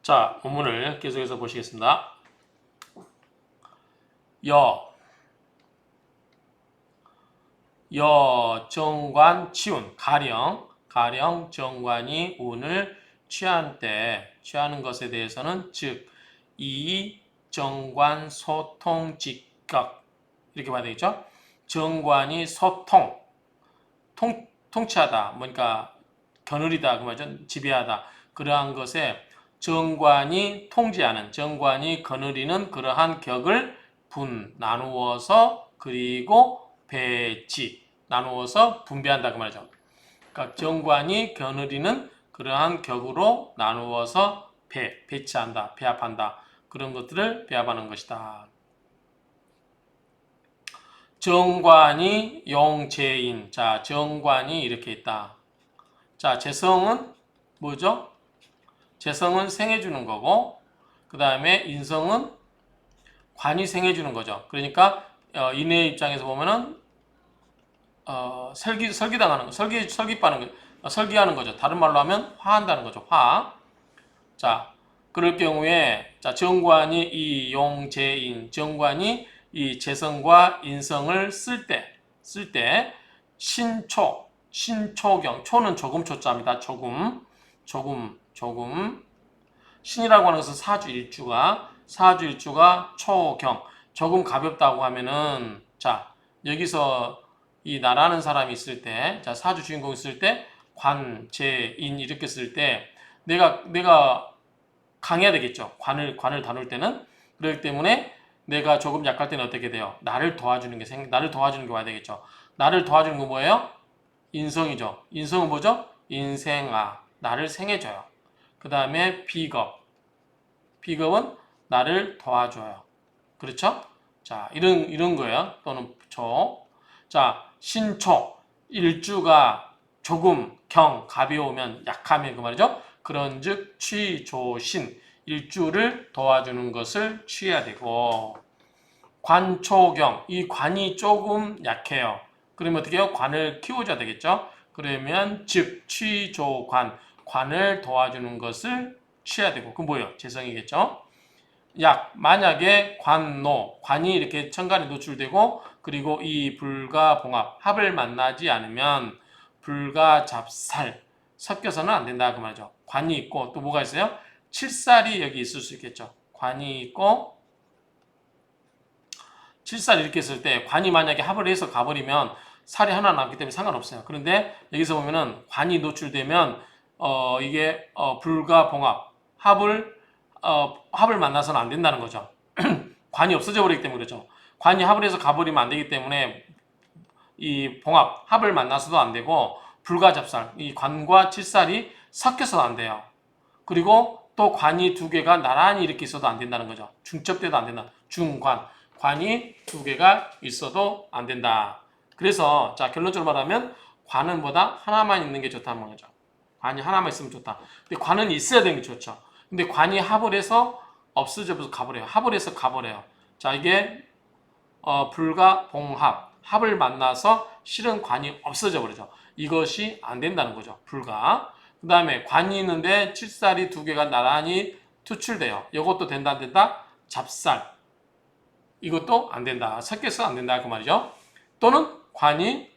자, 본문을 계속해서 보시겠습니다. 정관 치운 가령 정관이 운을 취한 때 취하는 것에 대해서는 즉 이 정관 소통 직각 이렇게 봐야 되겠죠. 정관이 통치하다 그러니까 겨누리다 그 말이죠. 지배하다 그러한 것에 정관이 통제하는 정관이 거느리는 그러한 격을 나누어서 그리고 배치 나누어서 분배한다 그 말이죠. 그러니까 정관이 겨누리는 그러한 격으로 나누어서 배치한다, 배합한다. 그런 것들을 배합하는 것이다. 정관이 용재인. 자, 정관이 이렇게 있다. 자, 재성은 뭐죠? 재성은 생해주는 거고, 그 다음에 인성은 관이 생해주는 거죠. 그러니까 인의 입장에서 보면은 설기당하는 거, 설기빠는 거, 설기하는 거죠. 다른 말로 하면 화한다는 거죠. 화. 자, 그럴 경우에 자 정관이 이 용재인 정관이 이 재성과 인성을 쓸 때 신초경 초는 조금 초자입니다. 조금 신이라고 하는 것은 사주일주가 초경 조금 가볍다고 하면은 자 여기서 이 나라는 사람이 있을 때 자 사주 주인공 있을 때 관, 재, 인 이렇게 쓸 때 내가 강해야 되겠죠. 관을 다룰 때는 그렇기 때문에 내가 조금 약할 때는 어떻게 돼요? 나를 도와주는 게 와야 되겠죠. 나를 도와주는 건 뭐예요? 인성이죠. 인성은 뭐죠? 인생아 나를 생해줘요. 그 다음에 비겁은 나를 도와줘요. 그렇죠? 자 이런 거예요. 또는 자 신초 일주가 조금 가벼우면 약하면 그 말이죠. 그런즉 취조신 일주를 도와주는 것을 취해야 되고 관초경 이 관이 조금 약해요. 그러면 어떻게 해요? 관을 키워줘야 되겠죠. 그러면 즉 취조관 관을 도와주는 것을 취해야 되고 그건 뭐예요? 재성이겠죠. 만약에 관이 이렇게 천간에 노출되고 그리고 이 불과 봉합 합을 만나지 않으면 불과 잡살 섞여서는 안 된다 그 말이죠. 관이 있고 또 뭐가 있어요? 칠살이 여기 있을 수 있겠죠. 관이 있고 칠살 이렇게 있을 때 관이 만약에 합을 해서 가버리면 살이 하나 남기 때문에 상관없어요. 그런데 여기서 보면은 관이 노출되면 이게 불과 봉합 합을 만나서는 안 된다는 거죠. 관이 없어져 버리기 때문에 그렇죠. 관이 합을 해서 가버리면 안 되기 때문에 이 합을 만나서도 안 되고 불가잡살, 이 관과 칠살이 섞여서도 안 돼요. 그리고 또 관이 두 개가 나란히 이렇게 있어도 안 된다는 거죠. 중첩돼도 안 된다. 관이 두 개가 있어도 안 된다. 그래서 자 결론적으로 말하면 관은 보다 하나만 있는 게 좋다는 거죠. 관이 하나만 있으면 좋다. 근데 관은 있어야 되는 게 좋죠. 근데 관이 합을 해서 없어져서 가버려요. 합을 해서 가버려요. 자 이게 불과 합을 만나서 실은 관이 없어져 버리죠. 이것이 안 된다는 거죠. 그 다음에 관이 있는데 칠살이 두 개가 나란히 투출돼요. 이것도 된다 안 된다? 잡살 이것도 안 된다. 섞여서 안 된다 그 말이죠. 또는 관이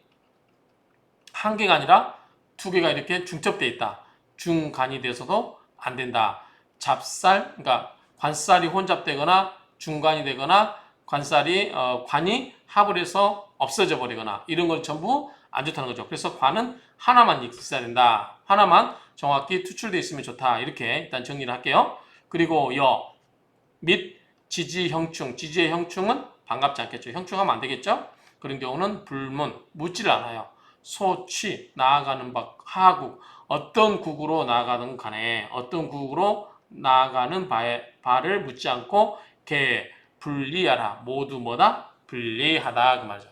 한 개가 아니라 두 개가 이렇게 중첩돼 있다. 중간이 돼서도 안 된다. 그러니까 관살이 혼잡되거나 중간이 되거나 관이 합을 해서 없어져 버리거나 이런 건 전부 안 좋다는 거죠. 그래서 관은 하나만 있어야 된다. 하나만 정확히 투출되어 있으면 좋다. 이렇게 일단 정리를 할게요. 그리고 및 지지의 형충은 반갑지 않겠죠. 형충하면 안 되겠죠. 그런 경우는 묻지를 않아요. 소취, 나아가는 하국, 어떤 국으로 나아가는 간에 어떤 국으로 나아가는 바를 묻지 않고 분리하라. 모두 뭐다? 분리하다 그 말이죠.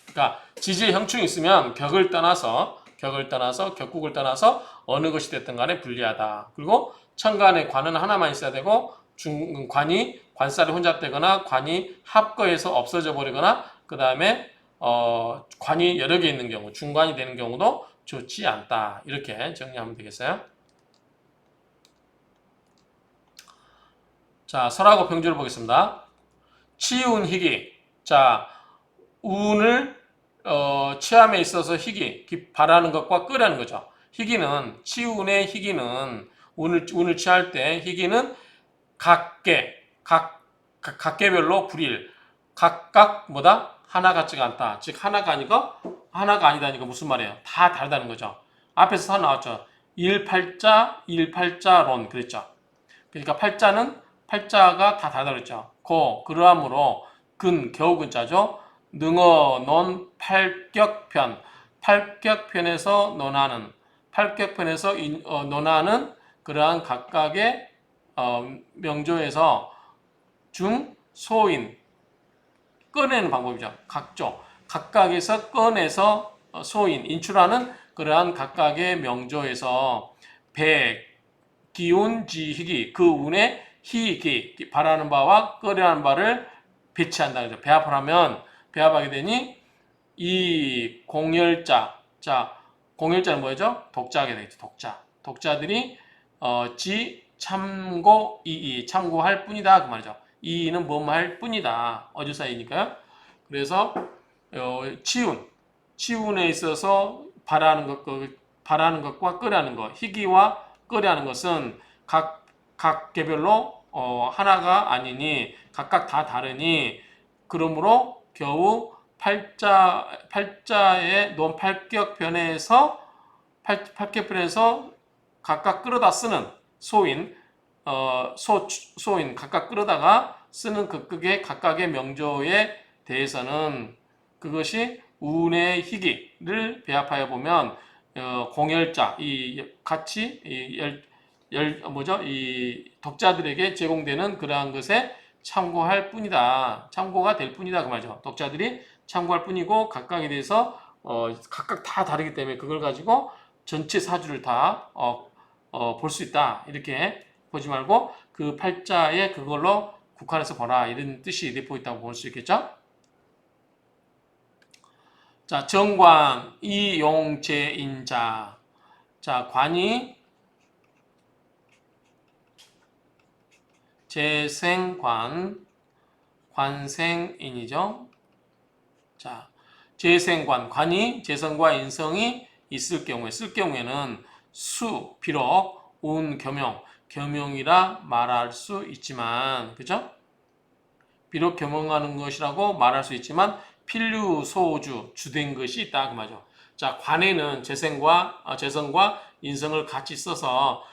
그러니까 지지의 형충이 있으면 격국을 떠나서 어느 것이 됐든 간에 분리하다. 그리고 천간에 관은 하나만 있어야 되고 관이 관살이 혼잡되거나 관이 합거해서 없어져 버리거나 그 다음에 관이 여러 개 있는 경우 중관이 되는 경우도 좋지 않다. 이렇게 정리하면 되겠어요. 자, 설하고 평주를 보겠습니다. 치운 희기. 자, 운을 취함에 있어서 희기, 바라는 것과 끄라는 거죠. 희기는 치운의 희기는 운을 취할 때 희기는 각계별로 불일. 각각 뭐다? 하나 같지가 않다. 즉 하나가 아니다니까 무슨 말이에요? 다 다르다는 거죠. 앞에서 다 나왔죠. 일팔자론 그랬죠. 그러니까 팔자가 다 다르다 그랬죠. 그러함으로 겨우근자죠. 능어 논 팔격편. 팔격편에서 논하는 그러한 각각의 명조에서 소인 꺼내는 방법이죠. 각각에서 꺼내서 소인 인출하는 그러한 각각의 명조에서 기운 지희기 그 운의 희기 바라는 바와 끄려는 바를 배치한다. 그죠? 배합하게 되니 이 공열자. 자, 공열자는 뭐죠? 독자하게 되겠죠. 독자들이 참고할 뿐이다 그 말이죠. 이는 뭐할 뿐이다. 어조사이니까요. 그래서 치운에 있어서 바라는 것과 끄라는 것, 희기와 끄라는 것은 각 개별로 하나가 아니니 각각 다 다르니 그러므로 겨우 팔자의 논팔격편에서 각각 끌어다 쓰는 소인 각각 끌어다가 쓰는 각각의 명조에 대해서는 그것이 운의 희기를 배합하여 보면 공열자 같이 이 독자들에게 제공되는 그러한 것에 참고가 될 뿐이다 그 말이죠. 독자들이 참고할 뿐이고 각각에 대해서 각각 다 다르기 때문에 그걸 가지고 전체 사주를 다 볼 수 있다 이렇게 보지 말고 그 팔자에 그걸로 국한해서 보라 이런 뜻이 내포 있다고 볼 수 있겠죠. 자, 정관 이용제인자. 자, 관이 재생관 관생인이죠. 자, 관이 재성과 인성이 쓸 경우에는 비록 겸용이라 말할 수 있지만, 그죠? 비록 겸용하는 것이라고 말할 수 있지만, 필류 소주, 주된 것이 있다. 그 말이죠. 자, 관에는 재성과 인성을 같이 써서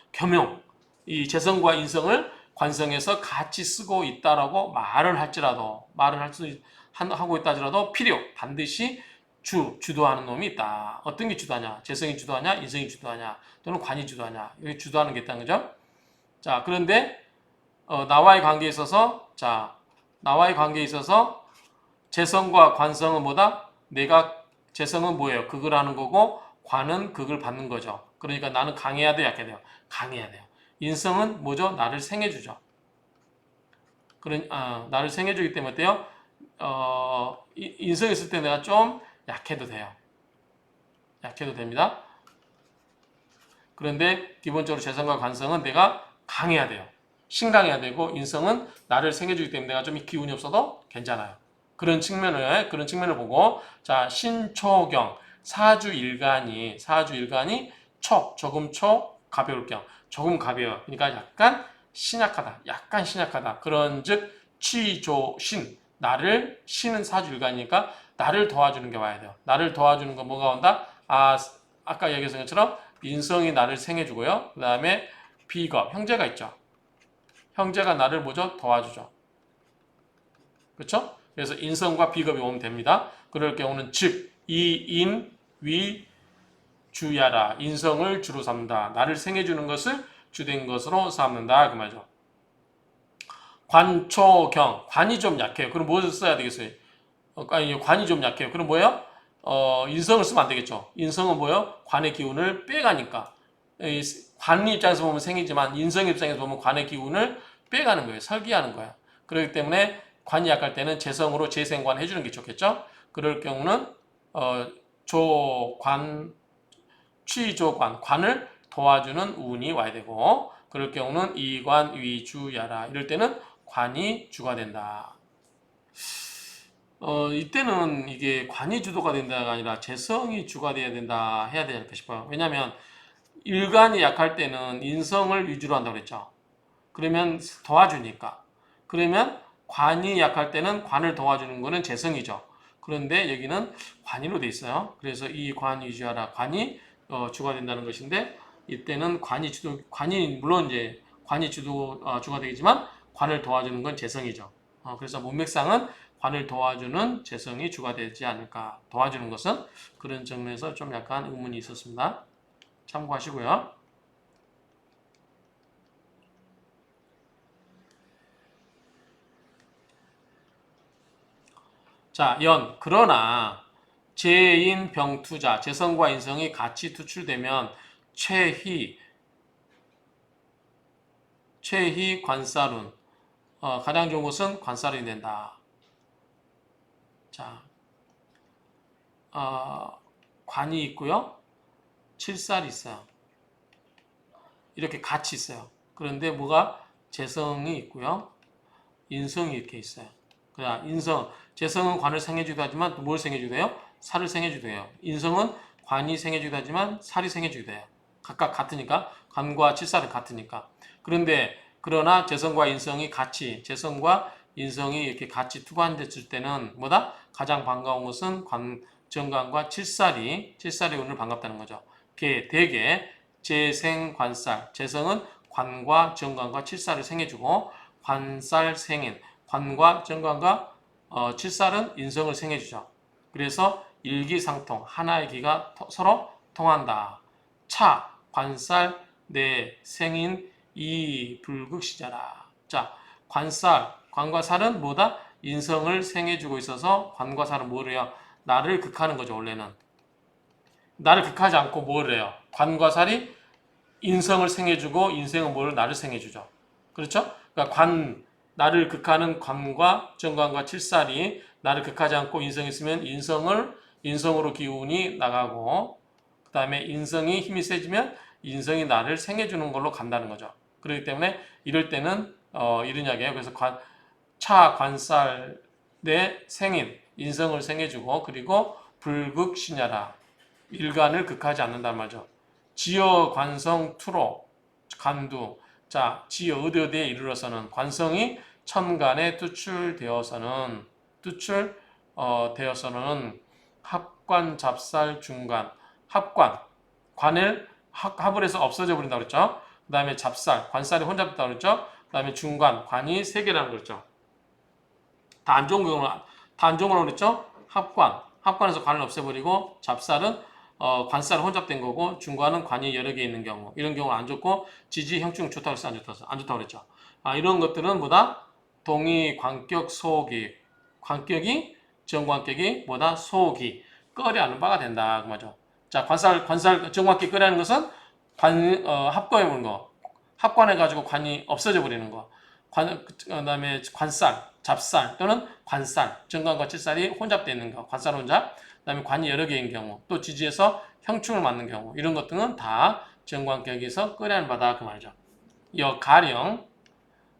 이 재성과 인성을 관성에서 같이 쓰고 있다라고 말을 하고 있다 하더라도 반드시 주도하는 놈이 있다. 어떤 게 주도하냐? 재성이 주도하냐? 인성이 주도하냐? 또는 관이 주도하냐? 이게 주도하는 게 있다는 거죠. 자, 그런데 나와의 관계에 있어서 재성과 관성은 뭐다? 재성은 뭐예요? 극을 하는 거고 관은 극을 받는 거죠. 그러니까 나는 강해야 돼, 약해야 돼요? 강해야 돼요. 인성은 뭐죠? 나를 생해주죠. 나를 생해주기 때문에 어때요? 인성이 있을 때 내가 좀 약해도 돼요. 약해도 됩니다. 그런데 기본적으로 재성과 관성은 내가 강해야 돼요. 신강해야 되고 인성은 나를 생겨주기 때문에 내가 좀 기운이 없어도 괜찮아요. 그런 측면을 보고 자 신초경 사주일간이 조금 가벼울 경 조금 가벼워. 그러니까 약간 신약하다. 그런즉 취조신 나를 신은 사주일간이니까 나를 도와주는 게 와야 돼요. 나를 도와주는 건 뭐가 온다? 아까 얘기했던 것처럼 인성이 나를 생해주고요. 그 다음에 비겁, 형제가 있죠. 형제가 나를 도와주죠. 그렇죠? 그래서 인성과 비겁이 오면 됩니다. 그럴 경우는 즉, 이인, 위, 주야라. 인성을 주로 삼는다. 나를 생해주는 것을 주된 것으로 삼는다. 그 말이죠. 관초경. 관이 좀 약해요. 그럼 무엇을 써야 되겠어요? 관이 좀 약해요. 그럼 뭐예요? 인성을 쓰면 안 되겠죠. 인성은 뭐예요? 관의 기운을 빼가니까. 관 입장에서 보면 생이지만 인성 입장에서 보면 관의 기운을 빼가는 거예요. 설기하는 거예요. 그렇기 때문에 관이 약할 때는 재성으로 재생관 해주는 게 좋겠죠. 그럴 경우는 취조관, 관을 도와주는 운이 와야 되고 그럴 경우는 이관 위주야라. 이럴 때는 관이 주가 된다. 이때는 이게 관이 주도가 된다가 아니라 재성이 주가 돼야 된다 해야 되지 않을까 싶어요. 왜냐하면 일관이 약할 때는 인성을 위주로 한다고 그랬죠. 그러면 도와주니까. 그러면 관이 약할 때는 관을 도와주는 거는 재성이죠. 그런데 여기는 관이로 돼 있어요. 그래서 이 관 위주하라. 관이 주가 된다는 것인데 이때는 관이 물론 이제 관이 주가 되겠지만 관을 도와주는 건 재성이죠. 그래서 문맥상은 관을 도와주는 재성이 주가 되지 않을까. 도와주는 것은 그런 점에서 좀 약간 의문이 있었습니다. 참고하시고요. 자, 그러나 재인 병투자, 재성과 인성이 같이 투출되면 최희 관살운, 가장 좋은 것은 관살운이 된다. 자, 관이 있고요. 칠살이 있어요. 이렇게 같이 있어요. 그런데 뭐가 재성이 있고요. 인성이 이렇게 있어요. 그냥 재성은 관을 생해주기도 하지만 또 뭘 생해주기도 해요? 살을 생해주기도 해요. 인성은 관이 생해주기도 하지만 살이 생해주기도 해요. 각각 같으니까, 관과 칠살은 같으니까. 그러나 재성과 인성이 이렇게 같이 투관됐을 때는 뭐다? 가장 반가운 것은 정관과 칠살이 오늘 반갑다는 거죠. 대개 재생관살, 재성은 관과 정관과 칠살을 생해주고 관살 생인, 관과 정관과 칠살은 인성을 생해주죠. 그래서 일기상통, 하나의 기가 서로 통한다. 차, 관살, 생인, 불극시자라. 자, 관과 살은 뭐다? 인성을 생해주고 있어서 관과 살은 뭐를 해요? 나를 극하는 거죠, 원래는. 나를 극하지 않고 뭘 해요? 관과 살이 인성을 생해주고 인생은 뭘 나를 생해주죠. 그렇죠? 그러니까 나를 극하는 관과 정관과 칠살이 나를 극하지 않고 인성이 있으면 인성으로 기운이 나가고 그 다음에 인성이 힘이 세지면 인성이 나를 생해주는 걸로 간다는 거죠. 그렇기 때문에 이럴 때는 이런 이야기예요. 그래서 관살 내 생인 인성을 생해주고 그리고 불극신야라 일간을 극하지 않는단 말이죠. 지어 관성 투로 간두 지어 어디에 이르러서는 관성이 천간에 투출되어서는 합관 잡살 중간 관을 합을 해서 없어져 버린다고 그랬죠. 그 다음에 관살이 혼자 있다고 그랬죠. 그 다음에 중간 관이 세 개라고 그랬죠. 다 안 좋은 거라고 그랬죠. 합관에서 관을 없애버리고 잡살은 관살은 혼잡된 거고 중관은 관이 여러 개 있는 경우 이런 경우는 안 좋고 지지 형충 좋다고 해서 안 좋다고 그랬죠. 이런 것들은 뭐다? 동의 관격 소기 관격이 정관격이 뭐다? 소기 꺼려하는 바가 된다 그 말이죠. 자 관살 정관격 꺼려하는 것은 합관해 보는 거 합관해 가지고 관이 없어져 버리는 거 그다음에 잡살 또는 관살, 정관과 칠살이 혼잡되어 있는 경우, 관살 혼잡, 그다음에 관이 여러 개인 경우, 또 지지에서 형충을 맞는 경우, 이런 것들은 다 정관격에서 꺼려하는 바다 그 말이죠. 가령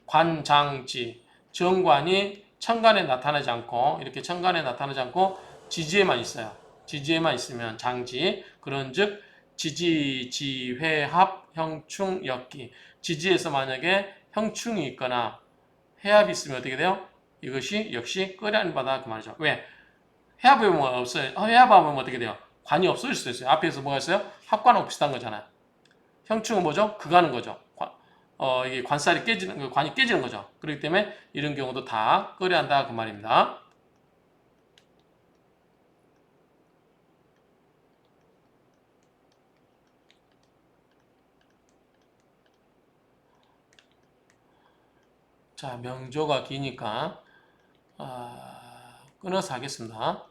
관장지, 정관이 천간에 나타나지 않고 이렇게 천간에 나타나지 않고 지지에만 있어요. 지지에만 있으면 장지, 그런즉 지지, 지회합, 형충, 엮기. 지지에서 만약에 형충이 있거나 해합이 있으면 어떻게 돼요? 이것이 역시 꺼려하는 바다 그 말이죠. 왜? 해합하면 없어요. 해합하면 어떻게 돼요? 관이 없어질 수도 있어요. 앞에서 뭐가 있어요? 합관하고 비슷한 거잖아요. 형충은 뭐죠? 극하는 거죠. 이게 관이 깨지는 거죠. 그렇기 때문에 이런 경우도 다 꺼려한다 그 말입니다. 자, 명조가 기니까 끊어서 하겠습니다.